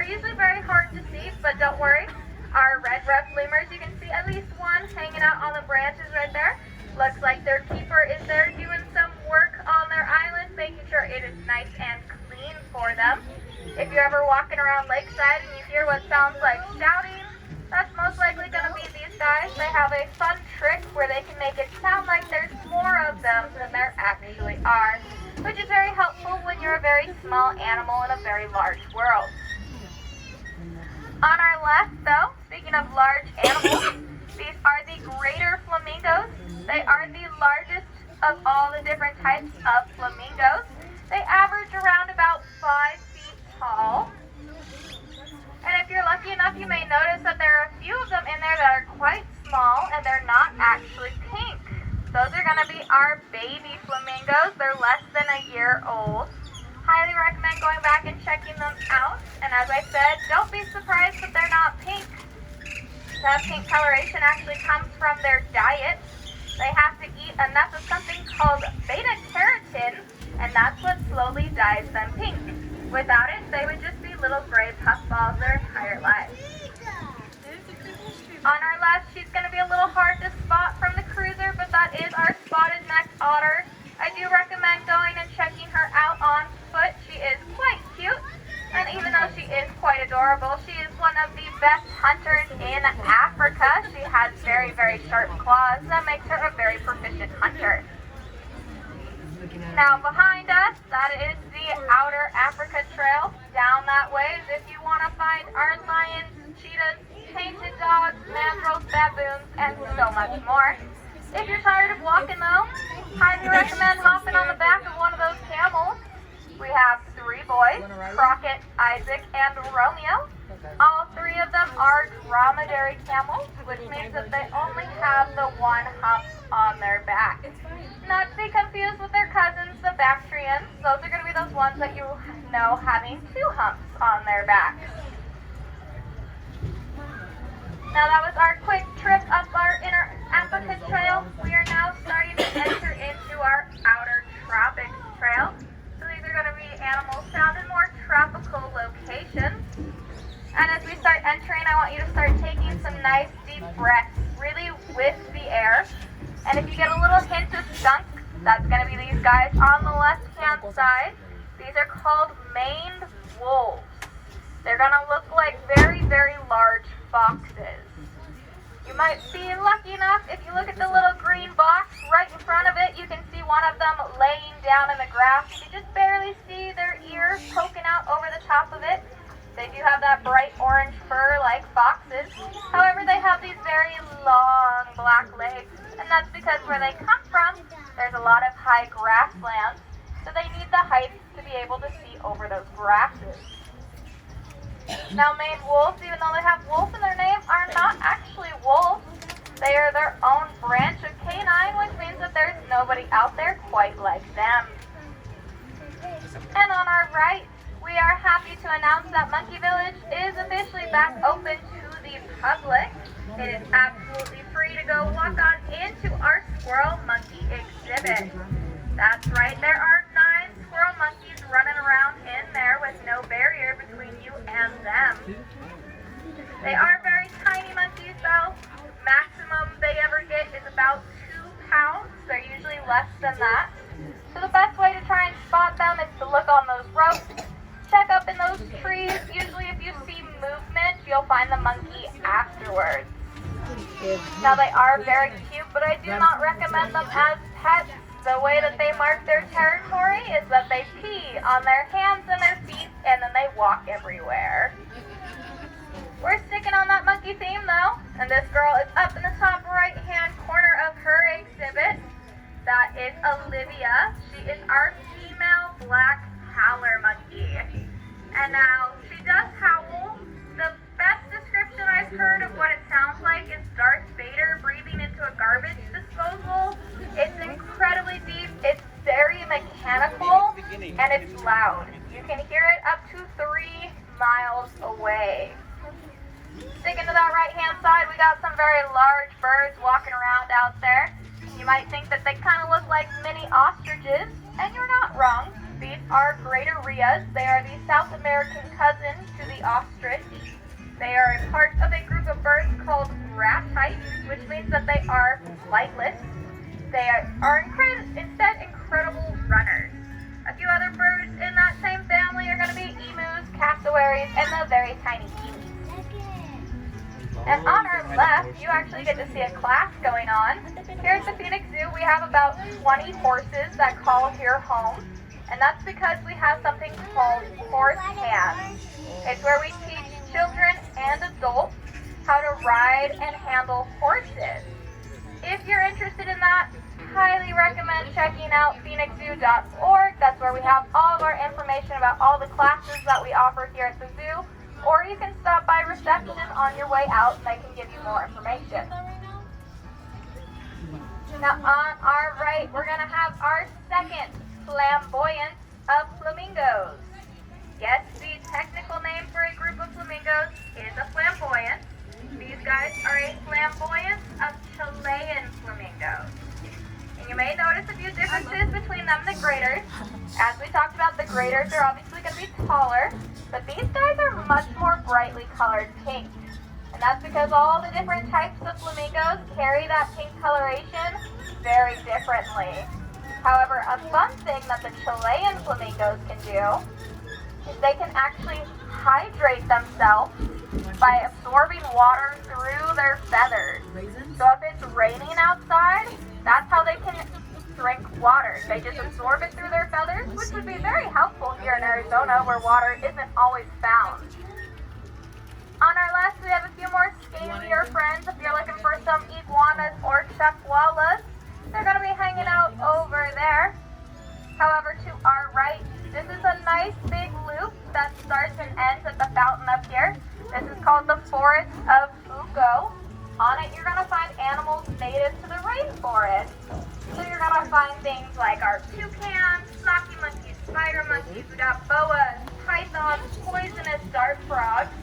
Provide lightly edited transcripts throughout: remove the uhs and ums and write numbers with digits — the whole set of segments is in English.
They're usually very hard to see, but don't worry. Our red-ruffed lemurs, you can see at least one hanging out on the branches right there. Looks like their keeper is there doing some work on their island, making sure it is nice and clean for them. If you're ever walking around lakeside and you hear what sounds like shouting, that's most likely going to be these guys. They have a fun trick where they can make it sound like there's more of them than there actually are, which is very helpful when you're a very small animal in a very large world. On our left, though, speaking of large animals, these are the greater flamingos. They are the largest of all the different types of flamingos. They average around about 5 feet tall. And if you're lucky enough, you may notice that there are a few of them in there that are quite small and they're not actually pink. Those are going to be our baby flamingos. They're less than a year old. Highly recommend going back and checking them out. And as I said, don't be surprised that they're not pink. That pink coloration actually comes from their diet. They have to eat enough of something called beta-carotene, and that's what slowly dyes them pink. Without it, they would just be little gray puffballs their entire lives. On our left, she's going to be a little hard to spot from the cruiser, but that is our spotted-necked otter. I do recommend going and checking her out on foot. She is quite cute, and even though she is quite adorable, she is one of the best hunters in Africa. She has very, very sharp claws that makes her a very proficient hunter. Now behind us, that is the Outer Africa Trail. Down that way is if you want to find our lions, cheetahs, painted dogs, mandrills, baboons, and so much more. If you're tired of walking though, highly recommend hopping on the back of one of those camels. We have 3 boys, Crockett, Isaac, and Romeo. All 3 of them are dromedary camels, which means that they only have the 1 hump on their back. Not to be confused with their cousins, the Bactrians. Those are going to be those ones that you know having 2 humps on their back. Now that was our quick trip up our Inner Africa Trail. We are now starting to enter into our Outer Tropics Trail. So these are going to be animals found in more tropical locations. And as we start entering, I want you to start taking some nice deep breaths, really with the air. And if you get a little hint of skunk, that's going to be these guys on the left-hand side. These are called maned wolves. They're going to look like very, very large foxes. You might be lucky enough, if you look at the little green box right in front of it, you can see one of them laying down in the grass. You can just barely see their ears poking out over the top of it. They do have that bright orange fur like foxes. However, they have these very long black legs, and that's because where they come from, there's a lot of high grasslands, so they need the height to be able to see over those grasses. Now, maned wolves, even though they have wolf in their name, are not actually wolves. They are their own branch of canine, which means that there's nobody out there quite like them. And on our right, we are happy to announce that Monkey Village is officially back open to the public. It is absolutely free to go walk on into our squirrel monkey exhibit. That's right, there are 9 squirrel monkeys running around in there with no barrier between you and them. They are very tiny monkeys though. Maximum they ever get is about 2 pounds. They're usually less than that. So the best way to try and spot them is to look on those ropes. Check up in those trees. Usually if you see movement, you'll find the monkey afterwards. Now they are very cute, but I do not recommend them as pets. The way that they mark their territory is that they pee on their hands and their feet, and then they walk everywhere. We're sticking on that monkey theme though, and this girl is up in the top right-hand corner of her exhibit. That is Olivia. She is our female black howler monkey. And now, she does howl. The best description I've heard of what it sounds like is Darth Vader breathing into a garbage disposal. It's incredibly deep, it's very mechanical, and it's loud. You can hear it up to 3 miles away. Sticking to that right-hand side, we got some very large birds walking around out there. You might think that they kind of look like mini ostriches, and you're not wrong. These are greater rheas. They are the South American cousin to the ostrich. They are a part of a group of birds called ratites, which means that they are flightless. They are instead incredible runners. A few other birds in that same family are going to be emus, cassowaries, and the very tiny kiwis. And on our left, you actually get to see a class going on. Here at the Phoenix Zoo, we have about 20 horses that call here home. And that's because we have something called Horse Hands. It's where we teach children and adults how to ride and handle horses. If you're interested in that, highly recommend checking out phoenixzoo.org. That's where we have all of our information about all the classes that we offer here at the zoo. Or you can stop by reception on your way out and they can give you more information. Now on our right, we're going to have our second flamboyance of flamingos. Yes, the technical name for a group of flamingos is a flamboyance. These guys are a flamboyance of Chilean flamingos. And you may notice a few differences between them and the graders. As we talked about, the graders are obviously going to be taller, but these guys are much more brightly colored pink. And that's because all the different types of flamingos carry that pink coloration very differently. However, a fun thing that the Chilean flamingos can do is they can actually hydrate themselves by absorbing water through their feathers. So if it's raining outside, that's how they can drink water. They just absorb it through their feathers, which would be very helpful here in Arizona where water isn't always found. On our left, we have a few more scalier friends. If you're looking for some iguanas or chapualas, they're going to be hanging out over there. However, to our right, this is a nice big loop that starts and ends at the fountain up here. This is called the Forest of Uco. On it, you're going to find animals native to the rainforest. So you're going to find things like our toucans, snocky monkeys, spider monkeys. We got boas, pythons, poisonous dart frogs.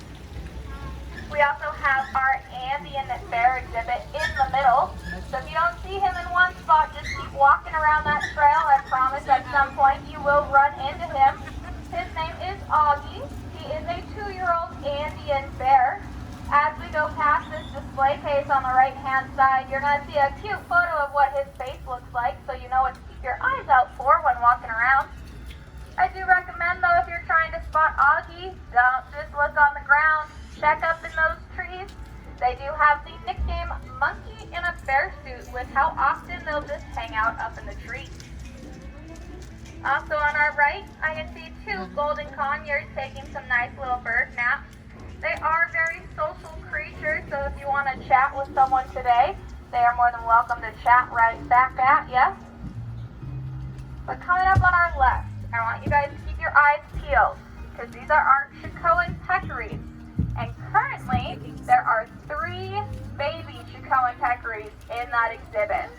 We also have our Andean bear exhibit in the middle. So if you don't see him in one spot, just keep walking around that trail. I promise at some point you will run into him. His name is Augie. He is a 2-year-old Andean bear. As we go past this display case on the right-hand side, you're going to see a cute photo of what his face looks like, so you know what to keep your eyes out for when walking around. I do recommend, though, if you're trying to spot Augie, don't just look on the ground. Check up in those trees. They do have the nickname Monkey in a Bear Suit with how often they'll just hang out up in the trees. Also on our right, I can see 2 golden conures taking some nice little bird naps. They are very social creatures, so if you want to chat with someone today, they are more than welcome to chat right back at you. But coming up on our left, I want you guys to keep your eyes peeled, because these are our Chicoan peccaries. And currently, there are 3 baby Chicoan peccaries in that exhibit.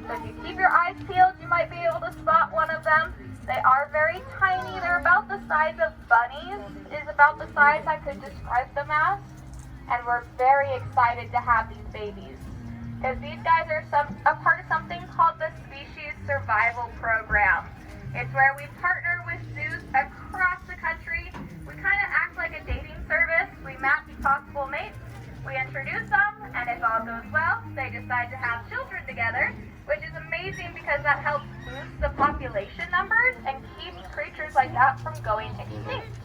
So if you keep your eyes peeled, you might be able to spot one of them. They are very tiny. They're about the size of bunnies, is about the size I could describe them as. And we're very excited to have these babies, because these guys are a part of something called the Species Survival Program. It's where we partner with zoos across the country. We kind of act like a dating service. We match possible mates, we introduce them, and if all goes well, they decide to have children together, which is amazing because that helps boost the population numbers and keeps creatures like that from going extinct.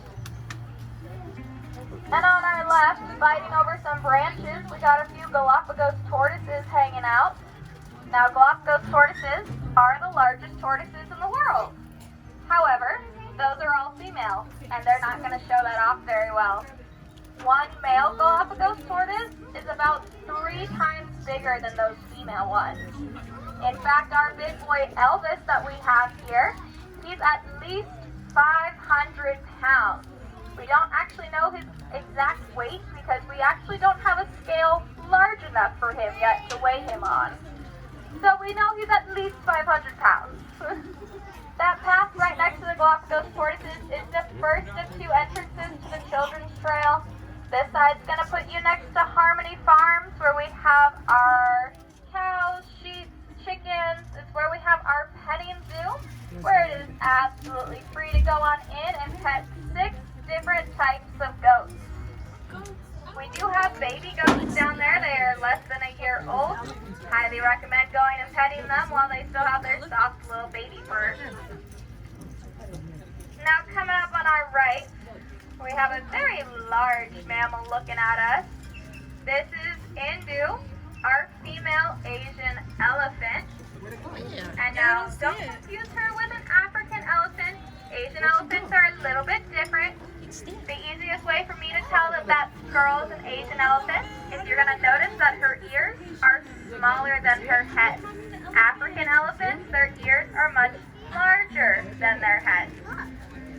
And on our left, biting over some branches, we got a few Galapagos tortoises hanging out. Now, Galapagos tortoises are the largest tortoises in the world. However, those are all female, and they're not going to show that off very well. One male Galapagos tortoise is about 3 times bigger than those female ones. In fact, our big boy Elvis that we have here, he's at least 500 pounds. We don't actually know his exact weight because we actually don't have a scale large enough for him yet to weigh him on. So we know he's at least 500 pounds. That path right next to the Galapagos tortoises is the first of 2 entrances to the Children's Trail. This side's going to put you next to Harmony Farms, where we have our cows, sheep, chickens. It's where we have our petting zoo, where it is absolutely go on in and pet 6 different types of goats. We do have baby goats down there. They are less than a year old. Highly recommend going and petting them while they still have their soft little baby fur. Now coming up on our right, we have a very large mammal looking at us. This is Indu, our female Asian elephant. And now don't confuse her with an African elephant. Asian elephants are a little bit different. The easiest way for me to tell that that girl's an Asian elephant is you're going to notice that her ears are smaller than her head. African elephants, their ears are much larger than their heads.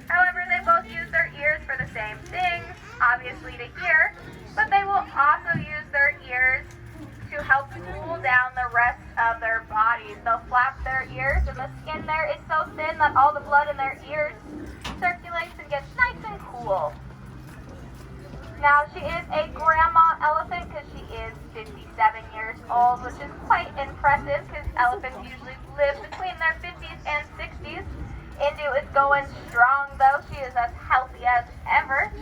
However, they both use their ears for the same things, obviously to hear, but they will also use their ears to help cool down the rest of their bodies. They'll flap their ears, and the skin there is so thin that all the blood in their ears circulates and gets nice and cool. Now, she is a grandma elephant because she is 57 years old, which is quite impressive because elephants usually live between their 50s and 60s. Indu is going strong though. She is as healthy as ever.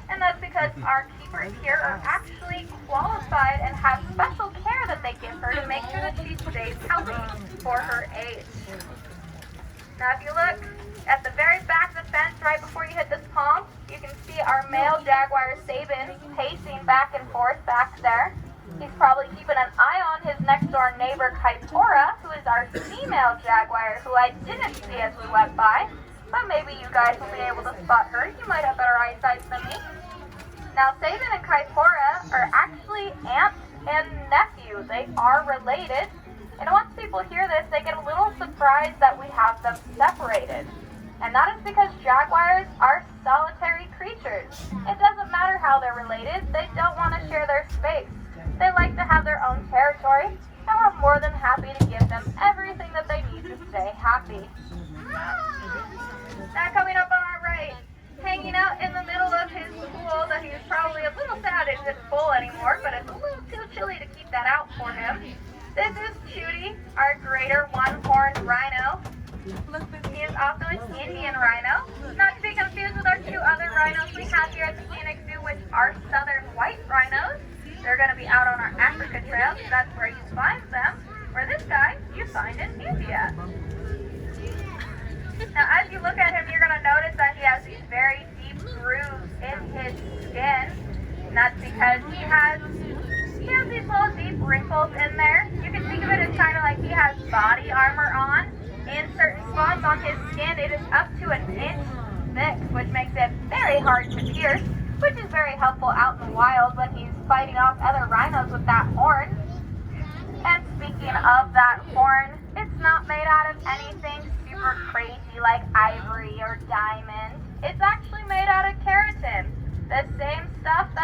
And that's because our keepers here are actually qualified and have special care that they give her to make sure that she stays healthy for her age. Now if you look at the very back of the fence right before you hit this palm, you can see our male jaguar Sabin pacing back and forth back there. He's probably keeping an eye on his next door neighbor Kaipora, who is our female jaguar, who I didn't see as we went by, but maybe you guys will be able to spot her. You might have better eyesight than me. Now Sabin and Kaipora are actually aunt and nephew. They are related, and once people hear this, they get a little surprised that we have them separated. And that is because jaguars are solitary creatures. It doesn't matter how they're related, they don't want to share their space. They like to have their own territory, and we're more than happy to give them everything that they need to stay happy. Now coming up on our right, hanging out in the middle of his pool that he's probably a little sad isn't full anymore, but it's a little too chilly to keep that out for him. This is Chuty, our greater one-horned rhino. He is also an Indian rhino, not to be confused with our 2 other rhinos we have here at the Phoenix Zoo, which are southern white rhinos. They're going to be out on our Africa trail, so that's where you find them. Where this guy, you find in India. Now, as you look at him, you're going to notice that he has these very deep grooves in his skin. And that's because he has these little deep wrinkles in there. You can think of it as kind of like he has body armor on. In certain spots on his skin, it is up to an inch thick, which makes it very hard to pierce, which is very helpful out in the wild when he's fighting off other rhinos with that horn. And speaking of that horn, it's not made out of anything super crazy like ivory or diamond. It's actually made out of keratin, the same stuff that